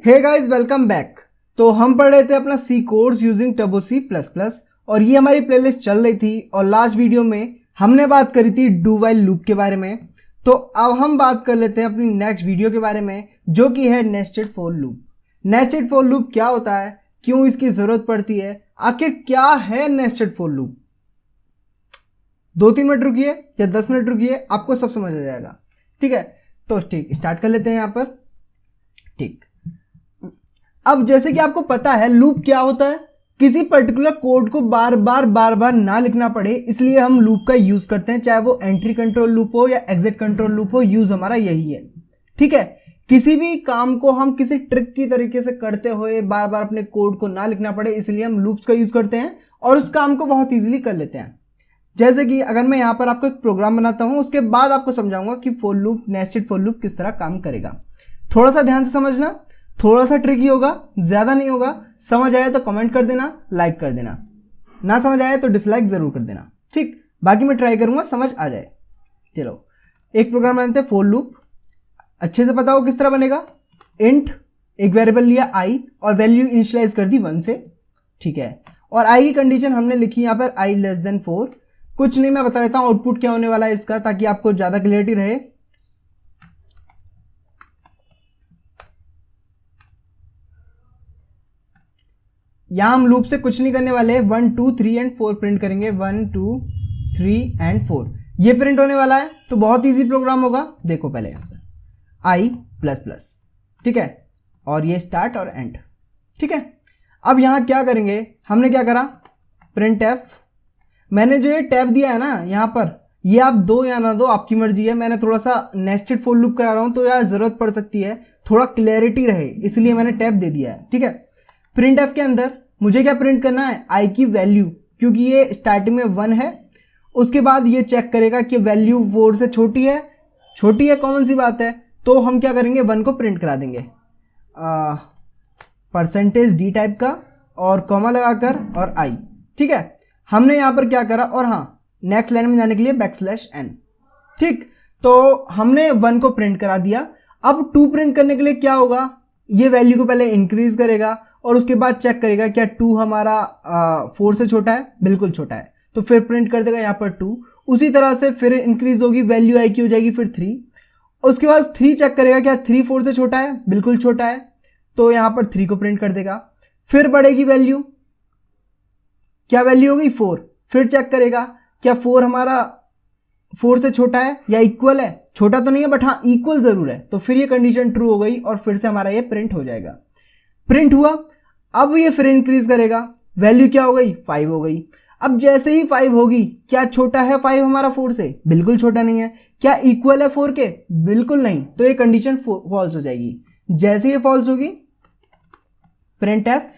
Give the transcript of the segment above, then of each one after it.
Hey guys, welcome back. तो हम पढ़ रहे थे अपना C course using Turbo C plus plus और ये हमारी प्लेलिस्ट चल रही थी और लास्ट वीडियो में हमने बात करी थी डू वाइल लूप के बारे में। तो अब हम बात कर लेते हैं अपनी नेक्स्ट वीडियो के बारे में, जो कि है nested for loop. Nested for loop क्या होता है, क्यों इसकी जरूरत पड़ती है, आखिर क्या है नेस्टेड फॉर लूप। 2-3 मिनट रुकिए या 10 मिनट रुकिए, आपको सब समझ आ जाएगा। ठीक है, तो ठीक स्टार्ट कर लेते हैं यहाँ पर। ठीक, अब जैसे कि आपको पता है लूप क्या होता है, किसी पर्टिकुलर कोड को बार बार ना लिखना पड़े, इसलिए हम लूप का यूज करते हैं। चाहे वो एंट्री कंट्रोल लूप हो या एग्जिट कंट्रोल लूप हो, यूज हमारा यही है। ठीक है, किसी भी काम को हम किसी ट्रिक की तरीके से करते हुए बार बार अपने कोड को ना लिखना पड़े, इसलिए हम लूप्स का यूज करते हैं और उस काम को बहुत ईजिली कर लेते हैं। जैसे कि अगर मैं यहाँ पर आपको एक प्रोग्राम बनाता हूँ, उसके बाद आपको समझाऊंगा कि for loop, nested for loop किस तरह काम करेगा। थोड़ा सा ध्यान से समझना, थोड़ा सा ट्रिकी होगा, ज्यादा नहीं होगा। समझ आया तो कमेंट कर देना, लाइक कर देना, ना समझ आया तो डिसलाइक जरूर कर देना। ठीक, बाकी मैं ट्राई करूंगा समझ आ जाए। चलो एक प्रोग्राम बनाते हैं फॉर लूप। अच्छे से पता हो किस तरह बनेगा। इंट एक वेरिएबल लिया i और वैल्यू इनिशियलाइज कर दी 1 से। ठीक है, और i की कंडीशन हमने लिखी यहाँ पर i लेस देन 4। कुछ नहीं, मैं बता देता हूं आउटपुट क्या होने वाला है इसका, ताकि आपको ज्यादा क्लियरिटी रहे। यहां हम लूप से कुछ नहीं करने वाले, 1 2 3 एंड 4 प्रिंट करेंगे। 1 2 3 एंड 4 ये प्रिंट होने वाला है। तो बहुत इजी प्रोग्राम होगा। देखो पहले i प्लस प्लस, ठीक है, और ये स्टार्ट और एंड। ठीक है, अब यहां क्या करेंगे, हमने क्या करा, प्रिंट एफ। मैंने जो ये टैब दिया है ना यहाँ पर, ये आप दो या ना दो, आपकी मर्जी है। मैंने थोड़ा सा नेस्टेड फॉर लूप करा रहा हूं, तो यार जरूरत पड़ सकती है, थोड़ा क्लैरिटी रहे, इसलिए मैंने टैब दे दिया है। ठीक है, प्रिंट एफ के अंदर मुझे क्या प्रिंट करना है, आई की वैल्यू, क्योंकि ये स्टार्टिंग में 1 है। उसके बाद ये चेक करेगा कि वैल्यू 4 से छोटी है। छोटी है, कॉमन सी बात है, तो हम क्या करेंगे, 1 को प्रिंट करा देंगे %d टाइप का और कॉमा लगाकर और आई। ठीक है, हमने यहां पर क्या करा, और हाँ नेक्स्ट लाइन में जाने के लिए \n। ठीक, तो हमने 1 को प्रिंट करा दिया। अब 2 प्रिंट करने के लिए क्या होगा, ये वैल्यू को पहले इंक्रीज करेगा और उसके बाद चेक करेगा क्या 2 हमारा 4 से छोटा है, बिल्कुल छोटा है, तो फिर प्रिंट कर देगा यहाँ पर 2। उसी तरह से फिर इंक्रीज होगी, वैल्यू आई की हो जाएगी फिर 3। उसके बाद 3 चेक करेगा क्या 3 4 से छोटा है, बिल्कुल छोटा है, तो यहाँ पर 3 को प्रिंट कर देगा। फिर बढ़ेगी वैल्यू, क्या वैल्यू हो गई 4। फिर चेक करेगा क्या 4 हमारा 4 से छोटा है या इक्वल है, छोटा तो नहीं है बट हाँ इक्वल जरूर है, तो फिर ये कंडीशन ट्रू हो गई और फिर से हमारा ये प्रिंट हो जाएगा। प्रिंट हुआ, अब ये फिर इंक्रीज करेगा, वैल्यू क्या हो गई 5 हो गई। अब जैसे ही 5 होगी, क्या छोटा है 5 हमारा 4 से, बिल्कुल छोटा नहीं है। क्या इक्वल है 4 के, बिल्कुल नहीं, तो ये कंडीशन फॉल्स हो जाएगी। जैसे ये फॉल्स होगी, print F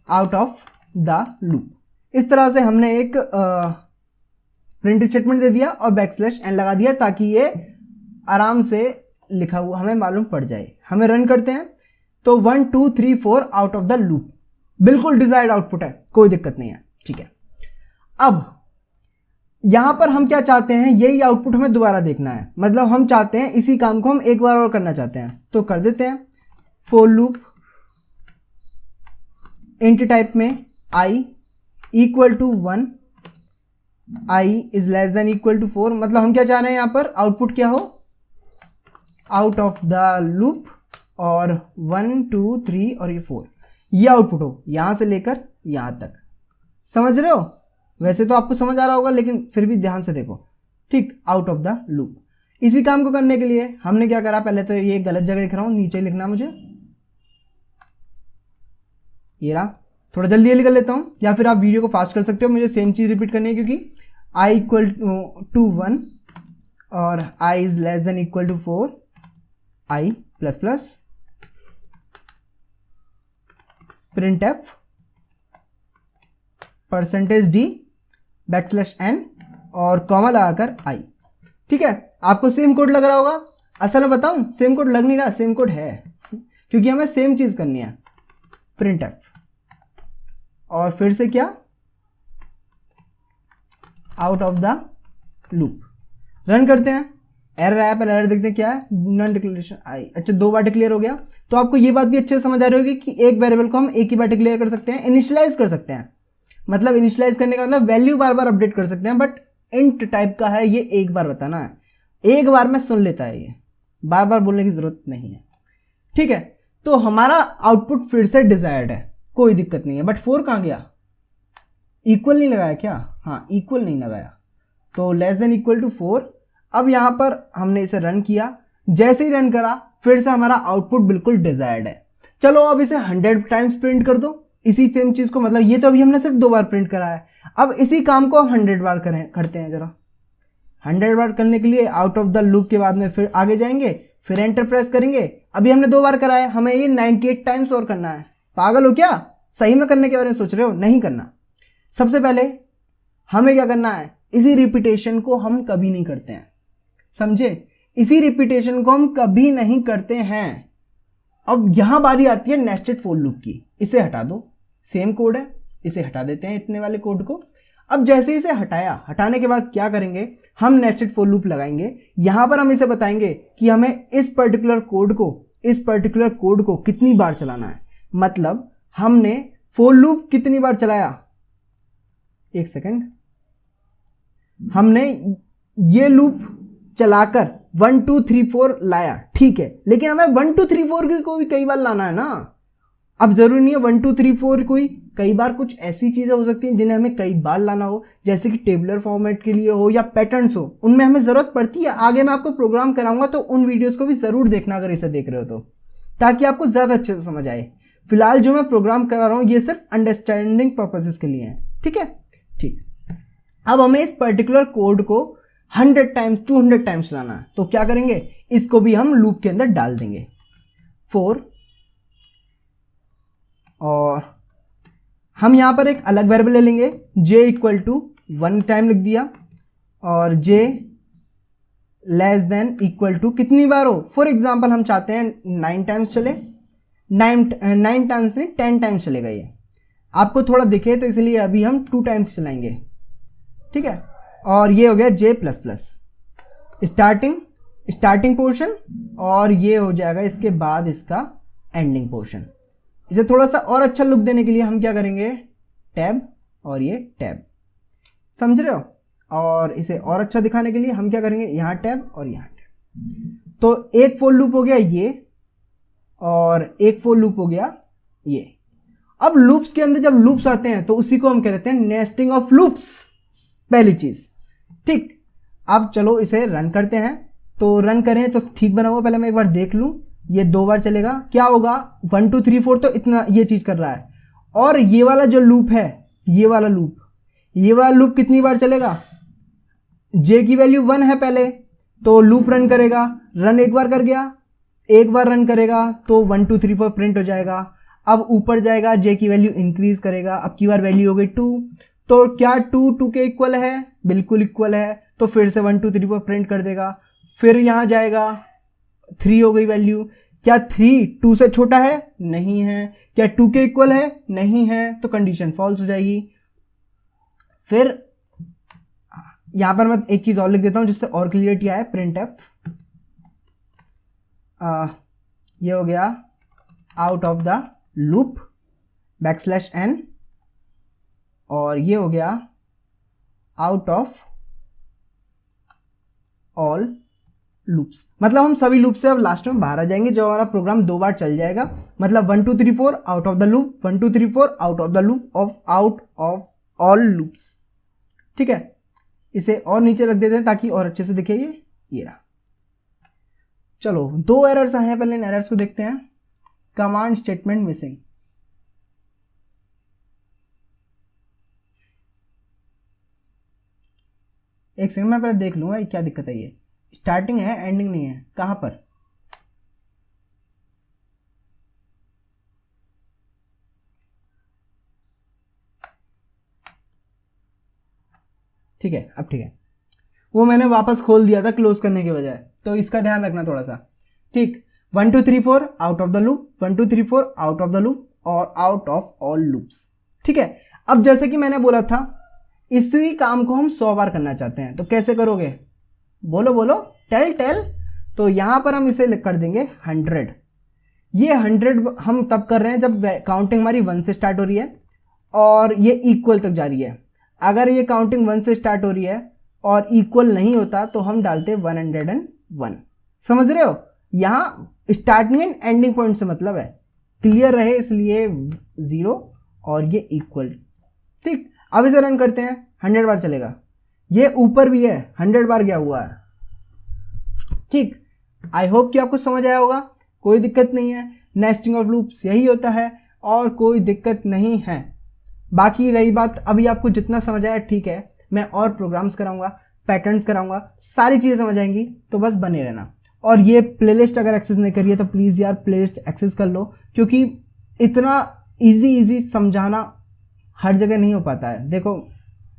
out of the loop. इस तरह से हमने एक प्रिंट स्टेटमेंट दे दिया और \n लगा दिया, ताकि ये आराम से लिखा हुआ हमें मालूम पड़ जाए। हमें रन करते हैं तो 1 2 3 4 आउट ऑफ द लूप, बिल्कुल डिजायर्ड आउटपुट है, कोई दिक्कत नहीं है। ठीक है, अब यहां पर हम क्या चाहते हैं, यही आउटपुट हमें दोबारा देखना है। मतलब हम चाहते हैं इसी काम को हम एक बार और करना चाहते हैं, तो कर देते हैं फॉर लूप इंट टाइप में i equal to 1, i is less than equal to 4। मतलब हम क्या चाह रहे हैं, यहां पर आउटपुट क्या हो, आउट ऑफ द लूप और 1 2 3 और ये 4, ये आउटपुट हो यहां से लेकर यहां तक। समझ रहे हो, वैसे तो आपको समझ आ रहा होगा, लेकिन फिर भी ध्यान से देखो। ठीक, आउट ऑफ द लूप। इसी काम को करने के लिए हमने क्या करा, पहले तो ये गलत जगह लिख रहा हूं, नीचे लिखना मुझे, ये रहा। थोड़ा जल्दी जल्दी कर लेता हूं, या फिर आप वीडियो को फास्ट कर सकते हो, मुझे सेम चीज रिपीट करनी है, क्योंकि i इक्वल टू 1 और i is less than equal to 4, i plus plus print f %d \n और कॉमा लगाकर i। ठीक है, आपको सेम कोड लग रहा होगा, असल में बताऊं सेम कोड लग नहीं रहा, सेम कोड है, क्योंकि हमें सेम चीज करनी है। प्रिंट एफ और फिर से क्या, out of the loop. Run करते हैं, एरर आया, पहले एरर देखते हैं क्या है, नॉन डिक्लेरेशन आई। अच्छा 2 बार डिक्लेयर हो गया। तो आपको ये बात भी अच्छे से समझ आ रही होगी कि एक वेरिएबल को हम एक ही बार डिक्लेयर कर सकते हैं, इनिशियलाइज कर सकते हैं। मतलब इनिशियलाइज करने का मतलब वैल्यू बार बार अपडेट कर सकते हैं, बट इंट टाइप का है, ये एक बार बताना है, एक बार में सुन लेता है, ये बार बार बोलने की जरूरत नहीं है। ठीक है, तो हमारा आउटपुट फिर से डिजायर्ड है, कोई दिक्कत नहीं है। बट 4 कहां गया, इक्वल नहीं लगाया क्या, हाँ इक्वल नहीं लगाया, तो लेस देन इक्वल टू 4। अब यहां पर हमने इसे रन किया, जैसे ही रन करा फिर से हमारा आउटपुट बिल्कुल डिजायर्ड है। चलो अब इसे 100 टाइम्स प्रिंट कर दो, इसी सेम चीज को, मतलब ये तो अभी हमने सिर्फ 2 बार प्रिंट करा है, अब इसी काम को हम 100 बार करते हैं जरा। 100 बार करने के लिए आउट ऑफ द लूप के बाद में फिर आगे जाएंगे, फिर एंटर प्रेस करेंगे। अभी हमने 2 बार करा है, हमें ये 98 टाइम्स और करना है। पागल हो क्या, सही में करने के बारे में सोच रहे हो, नहीं करना। सबसे पहले हमें क्या करना है, इसी रिपीटेशन को हम कभी नहीं करते हैं, समझे, इसी रिपीटेशन को हम कभी नहीं करते हैं। अब यहां बारी आती है नेस्टेड फॉर लूप की, इसे हटा दो, सेम कोड है, इसे हटा देते हैं इतने वाले कोड को। अब जैसे इसे हटाया, हटाने के बाद क्या करेंगे, हम नेस्टेड फॉर लूप लगाएंगे। यहां पर हम इसे बताएंगे कि हमें इस पर्टिकुलर कोड को कितनी बार चलाना है। मतलब हमने फॉर लूप कितनी बार चलाया, एक सेकंड, हमने ये लूप चलाकर 1 2 3 4 लाया, ठीक है, लेकिन हमें 1 2 3 4 को भी कई बार लाना है ना। अब जरूरी नहीं है 1 2 3 4 कोई, कई बार कुछ ऐसी चीजें हो सकती हैं जिन्हें हमें कई बार लाना हो, जैसे कि टेबुलर फॉर्मेट के लिए हो या पैटर्न्स हो, उनमें हमें जरूरत पड़ती है। आगे मैं आपको प्रोग्राम कराऊंगा तो उन वीडियोस को भी जरूर देखना अगर इसे देख रहे हो तो, ताकि आपको ज्यादा अच्छे से समझ आए। फिलहाल जो मैं प्रोग्राम करा रहा हूं ये सिर्फ अंडरस्टैंडिंग पर्पसेस के लिए है, ठीक है। ठीक, अब हमें इस पर्टिकुलर कोड को 100 टाइम्स 200 टाइम्स लाना है, तो क्या करेंगे, इसको भी हम लूप के अंदर डाल देंगे 4, और हम यहां पर एक अलग वेरिएबल ले लेंगे, j इक्वल टू 1 टाइम लिख दिया, और j less than equal to कितनी बार हो, फॉर एग्जाम्पल हम चाहते हैं 9 टाइम्स चले, 9 टाइम्स नहीं 10 टाइम्स चलेगा, ये आपको थोड़ा दिखे तो इसलिए अभी हम 2 टाइम्स चलाएंगे, ठीक है। और ये हो गया j plus plus starting portion, और ये हो जाएगा इसके बाद इसका एंडिंग पोर्शन। इसे थोड़ा सा और अच्छा लुक देने के लिए हम क्या करेंगे, टैब और ये टैब, समझ रहे हो। और इसे और अच्छा दिखाने के लिए हम क्या करेंगे, यहां टैब और यहां टैब। तो एक फॉर लूप हो गया ये, और एक फॉर लूप हो गया ये। अब लूप्स के अंदर जब लूप्स आते हैं तो उसी को हम कहते हैं नेस्टिंग ऑफ लूप्स, पहली चीज, ठीक। अब चलो इसे रन करते हैं, तो रन करें तो ठीक बना हुआ, पहले मैं एक बार देख लूं, ये 2 बार चलेगा, क्या होगा 1 2 3 4 तो इतना ये चीज कर रहा है, और ये वाला जो लूप है, ये वाला लूप कितनी बार चलेगा, j की वैल्यू 1 है पहले, तो लूप रन करेगा, रन एक बार कर गया, एक बार रन करेगा तो 1 2 3 4 प्रिंट हो जाएगा। अब ऊपर जाएगा, j की वैल्यू इंक्रीज करेगा, अब की बार वैल्यू हो गई 2, तो क्या 2 के इक्वल है, बिल्कुल इक्वल है, तो फिर से 1 2 3 4 प्रिंट कर देगा। फिर यहां जाएगा, 3 हो गई वैल्यू, क्या 3 2 से छोटा है, नहीं है, क्या 2 के इक्वल है, नहीं है, तो कंडीशन फॉल्स हो जाएगी। फिर यहां पर मैं एक चीज और लिख देता हूं जिससे और क्लियरिटी आए, प्रिंट एफ, ये हो गया out of the loop \n, और ये हो गया आउट ऑफ ऑल लूप्स। मतलब हम सभी लूप से अब लास्ट में बाहर आ जाएंगे जब हमारा प्रोग्राम 2 बार चल जाएगा। मतलब 1 2 3 4 out of the loop, 1 2 3 4 out of the loop of out of all loops, ठीक है। इसे और नीचे रख देते हैं ताकि और अच्छे से दिखे, ये रहा। चलो 2 एरर्स आए हैं, पहले इन एरर्स को देखते हैं। कमांड स्टेटमेंट मिसिंग, एक सेकंड मैं पहले देख लूंगा क्या दिक्कत है। ये स्टार्टिंग है एंडिंग नहीं है, कहां पर, ठीक है, अब ठीक है, वो मैंने वापस खोल दिया था क्लोज करने के बजाय, तो इसका ध्यान रखना थोड़ा सा, ठीक। 1 2 3 4 out of the loop, 1 2 3 4 out of the loop और आउट ऑफ ऑल लूप्स, ठीक है। अब जैसे कि मैंने बोला था, इसी काम को हम 100 बार करना चाहते हैं, तो कैसे करोगे, बोलो बोलो, टेल, तो यहां पर हम इसे कर देंगे 100। ये 100 हम तब कर रहे हैं जब काउंटिंग हमारी 1 से स्टार्ट हो रही है और ये इक्वल तक जा रही है। अगर ये काउंटिंग 1 से स्टार्ट हो रही है और इक्वल नहीं होता तो हम डालते 101। समझ रहे हो? यहां स्टार्टिंग एंड एंडिंग पॉइंट से मतलब है, क्लियर रहे इसलिए 0 और ये इक्वल। ठीक, अब इसे रन करते हैं, 100 बार चलेगा। ये ऊपर भी है, 100 बार गया हुआ है। ठीक, आई होप कि आपको समझ आया होगा, कोई दिक्कत नहीं है। नेस्टिंग ऑफ लूप्स यही होता है और कोई दिक्कत नहीं है। बाकी रही बात, अभी आपको जितना समझ आया ठीक है, मैं और प्रोग्राम्स कराऊंगा, पैटर्न्स कराऊंगा, सारी चीजें समझ आएंगी, तो बस बने रहना। और ये प्लेलिस्ट अगर एक्सेस नहीं करिए तो प्लीज यार प्लेलिस्ट एक्सेस कर लो, क्योंकि इतना इजी समझाना हर जगह नहीं हो पाता है। देखो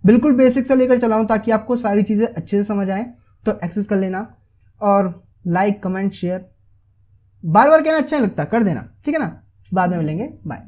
बिल्कुल बेसिक से लेकर चलाऊं ताकि आपको सारी चीजें अच्छे से समझ आए, तो एक्सेस कर लेना। और लाइक कमेंट शेयर बार बार कहना अच्छा नहीं लगता, कर देना, ठीक है ना। बाद में मिलेंगे, बाय।